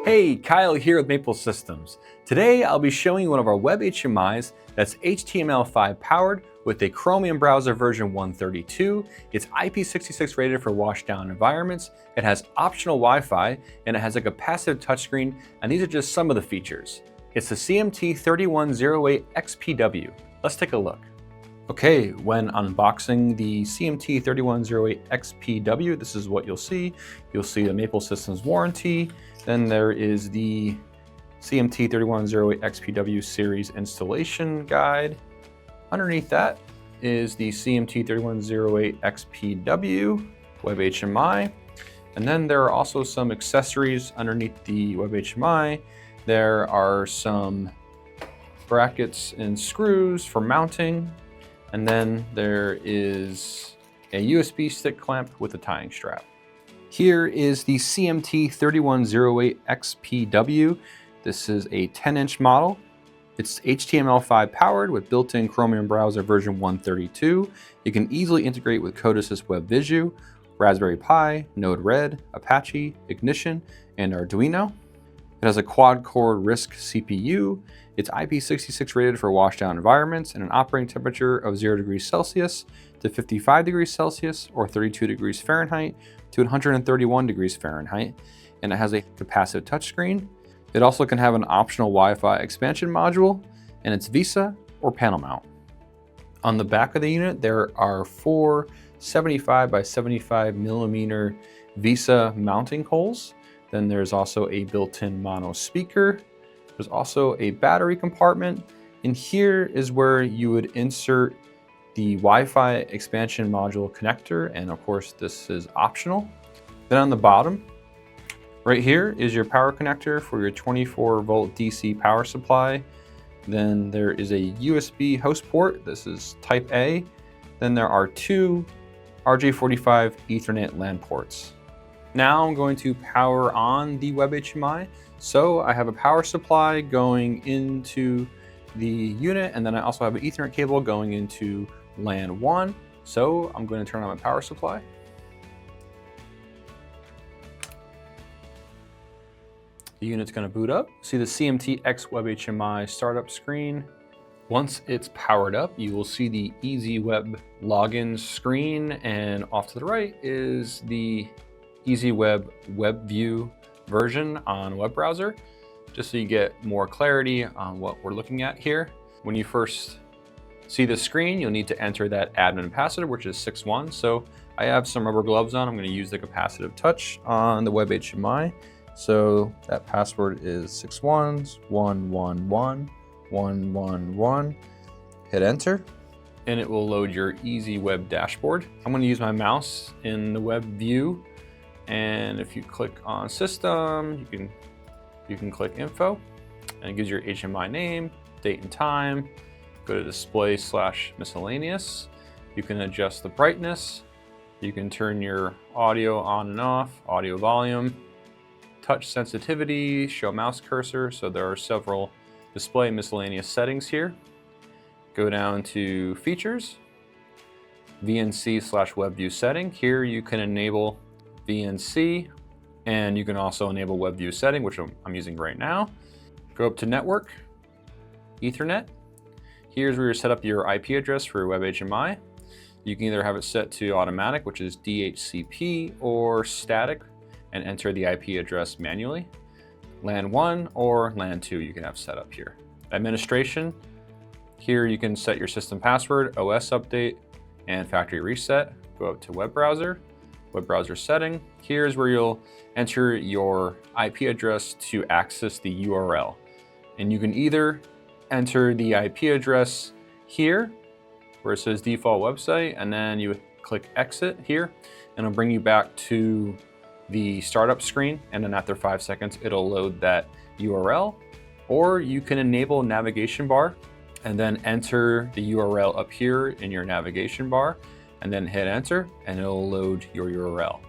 Hey, Kyle here with Maple Systems. Today I'll be showing you one of our web HMIs that's HTML5 powered with a Chromium browser version 132. It's IP66 rated for washdown environments. It has optional Wi-Fi and it has a capacitive touchscreen, and these are just some of the features. It's the cMT3108XPW. Let's take a look. Okay, when unboxing the cMT3108XPW, this is what you'll see. You'll see the Maple Systems warranty. Then there is the cMT3108XPW series installation guide. Underneath that is the cMT3108XPW Web HMI. And then there are also some accessories underneath the Web HMI. There are some brackets and screws for mounting. And then there is a USB stick clamp with a tying strap. Here is the cMT3108XPW. This is a 10-inch model. It's HTML5 powered with built-in Chromium browser version 132. You can easily integrate with Codesys Web Visu, Raspberry Pi, Node-RED, Apache, Ignition, and Arduino. It has a quad-core RISC CPU. It's IP66 rated for washdown environments and an operating temperature of 0 degrees Celsius to 55 degrees Celsius or 32 degrees Fahrenheit to 131 degrees Fahrenheit. And it has a capacitive touchscreen. It also can have an optional Wi-Fi expansion module, and it's VESA or panel mount. On the back of the unit, there are 4 75 by 75 millimeter VESA mounting holes. Then there's also a built-in mono speaker. There's also a battery compartment. And here is where you would insert the Wi-Fi expansion module connector. And of course, this is optional. Then on the bottom, right here is your power connector for your 24 volt DC power supply. Then there is a USB host port. This is type A. Then there are 2 RJ45 Ethernet LAN ports. Now I'm going to power on the Web HMI. So I have a power supply going into the unit, and then I also have an Ethernet cable going into LAN 1. So I'm going to turn on my power supply. The unit's going to boot up. See the cMTX Web HMI startup screen. Once it's powered up, you will see the Easy Web login screen, and off to the right is the Easy Web WebView version on web browser, just so you get more clarity on what we're looking at here. When you first see the screen, you'll need to enter that admin password, which is 61. So I have some rubber gloves on. I'm going to use the capacitive touch on the Web HMI. So that password is 6111111. Hit enter, and it will load your Easy Web dashboard. I'm going to use my mouse in the web view. And if you click on system, you can click info, and it gives your HMI name, date and time. Go to display/miscellaneous. You can adjust the brightness. You can turn your audio on and off, audio volume, touch sensitivity, show mouse cursor. So there are several display miscellaneous settings here. Go down to features, VNC/WebView setting. Here you can enable VNC, and you can also enable WebView setting, which I'm using right now. Go up to network, Ethernet. Here's where you set up your IP address for your Web HMI. You can either have it set to automatic, which is DHCP, or static, and enter the IP address manually. LAN 1 or LAN 2 you can have set up here. Administration, here you can set your system password, OS update, and factory reset. Go up to web browser setting. Here's where you'll enter your IP address to access the URL. And you can either enter the IP address here where it says default website, and then you would click exit here, and it'll bring you back to the startup screen. And then after 5 seconds, it'll load that URL. Or you can enable navigation bar and then enter the URL up here in your navigation bar, and then hit enter, and it'll load your URL.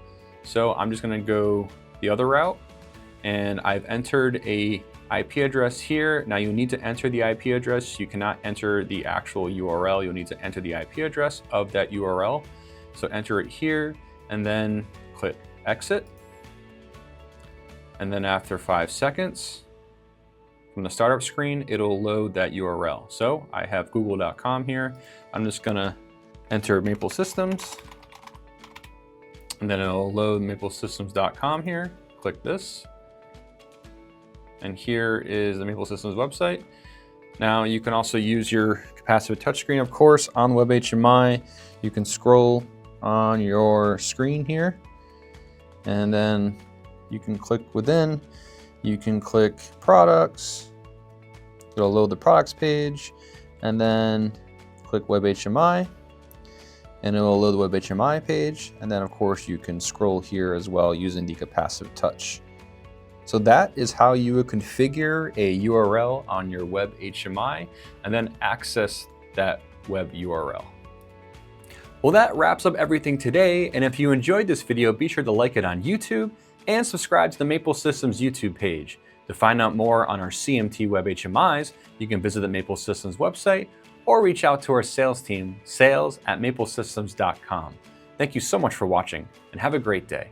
So I'm just gonna go the other route, and I've entered a IP address here. Now you need to enter the IP address. You cannot enter the actual URL. You'll need to enter the IP address of that URL. So enter it here, and then click exit. And then after 5 seconds, from the startup screen, it'll load that URL. So I have google.com here. I'm just gonna enter Maple Systems, and then it'll load maplesystems.com here. Click this. And here is the Maple Systems website. Now you can also use your capacitive touchscreen, of course, on Web HMI. You can scroll on your screen here, and then you can click within. You can click products. It'll load the products page, and then click Web HMI, and it will load the Web HMI page. And then of course you can scroll here as well using the capacitive touch. So that is how you would configure a URL on your Web HMI and then access that web URL. Well, that wraps up everything today. And if you enjoyed this video, be sure to like it on YouTube and subscribe to the Maple Systems YouTube page. To find out more on our cMT Web HMIs, you can visit the Maple Systems website or reach out to our sales team, sales@maplesystems.com. Thank you so much for watching and have a great day.